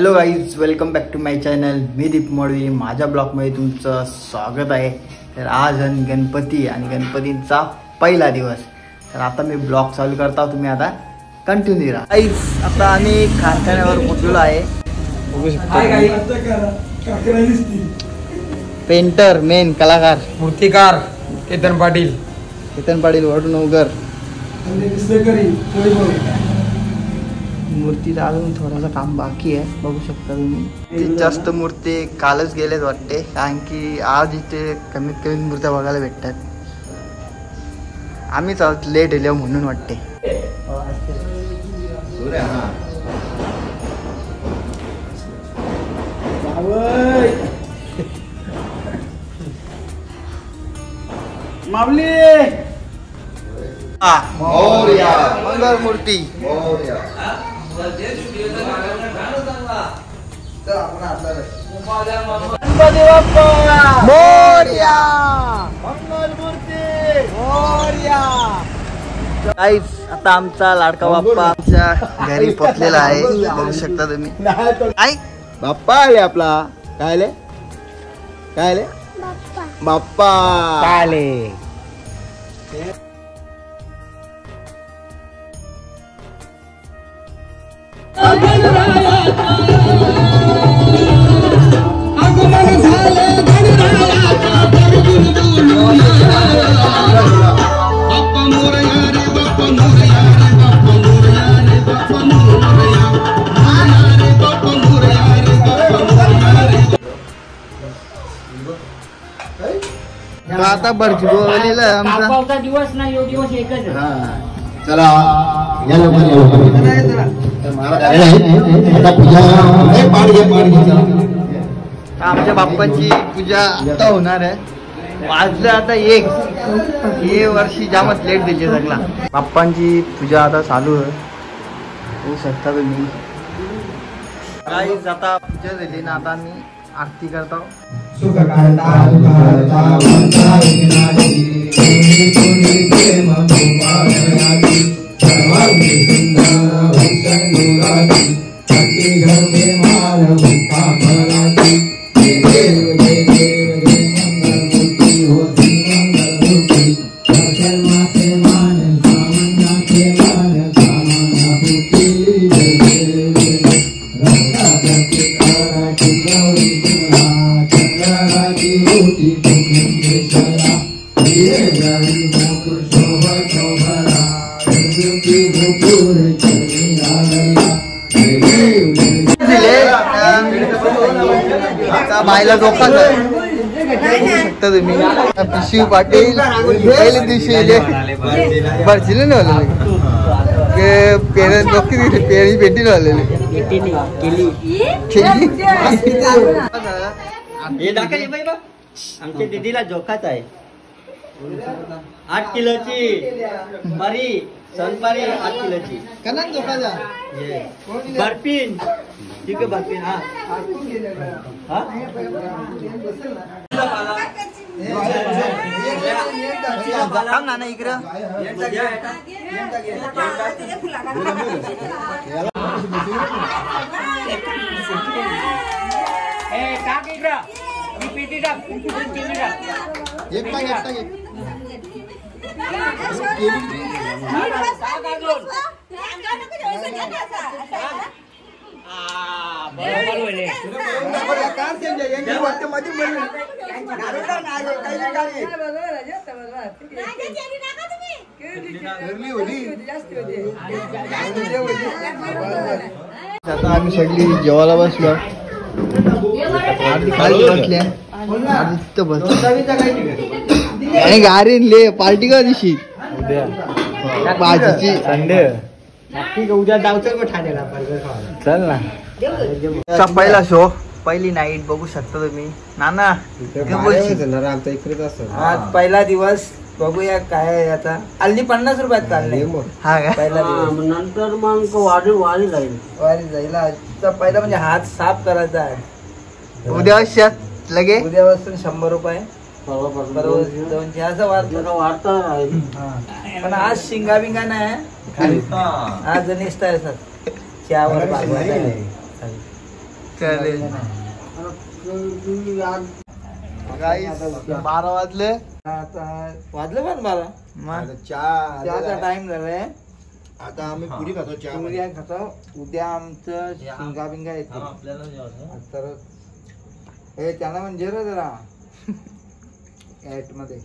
Hello guys, welcome back to my channel. मी दीप मोडवी. माझ्या ब्लॉगमध्ये तुमचं स्वागत आहे. तर आज गणपती आणि गणपतींचा पहिला दिवस. तर आता मी ब्लॉग चालू करता, तुम्ही आता कंटिन्यू राहा. गाईज, आता आम्ही कारखान्यावर पोचलो आहे. बघू शकता पेंटर, मेन कलाकार, मूर्तिकार केतन पाटील वडनगर. मूर्तीला अजून थोडासा काम बाकी आहे, बघू शकता तुम्ही. जास्त मूर्ती कालच गेलेत वाटते, कारण की आज इथे कमीत कमी मूर्त्या बघायला भेटतात. आम्हीच आज लेट येलो म्हणून वाटते. माऊली मंगल मूर्ती गणपती बाप्पा मोरया. मंगल मूर्ती मोरया. गाईस, आता आमचा लाडका बाप्पा आमच्या घरी पोचलेला आहे, बघू शकता तुम्ही. काय बाप्पा आले आपला. काय आले बाप्पा आले. आता बर्फी बोललेला आमचा दिवस ना, यो दिवस एकच. चला आमच्या बाप्पांची पूजा आता होणार आहे. वाजलं आता एक. हे वर्षी जामच लेट दिली सगळा. बाप्पांची पूजा आता चालू आहे, होऊ शकता तुम्ही. गाईज, आता पूजा झाली ना, आता मी आरती करतो. बायला धोका शकता तुम्ही. पिशवी पाटील पहिल्या दिवशी भरचिले नाही पेरी भेटी आमच्या दीदीला जोखाच आहे. 8 किलोची पारी, सनपारी 8 किलोची. कनाक धोकाचा बर्फीन ठीक आहे. बर्फीन ना ना इकडं. आता आम्ही सगळी जेवायला बसलो. आणि गाडी ले पार्टी का दिवशी भाजीची संडे उद्या जाऊचं ठाण्याला. चल ना. पहिला शो, पहिली नाईट बघू शकता तुम्ही. नाना आज पहिला दिवस, बघूया काय आहे. आता हल्ली 50 रुपयात चालले. हा काय पहिला दिवस. नंतर मग वारी जाईल. आजचा पहिला म्हणजे हात साफ करायचा आहे. उद्या लगे उद्यापासून 100 रुपये, 200 असं वाढता. पण आज शिंगा बिंगा नाही, आज निष्ठा आहे सर. चहावर चालेल गाईस 12 वाजले वाजलं पण मला मग चहाचा टाइम झालाय. आता आम्ही पुरी खातो चहा उद्या खातो. उद्या आमचं शिंगा बिंगा येतो तर हे त्यांना म्हणजे रे जरा ऍट मध्ये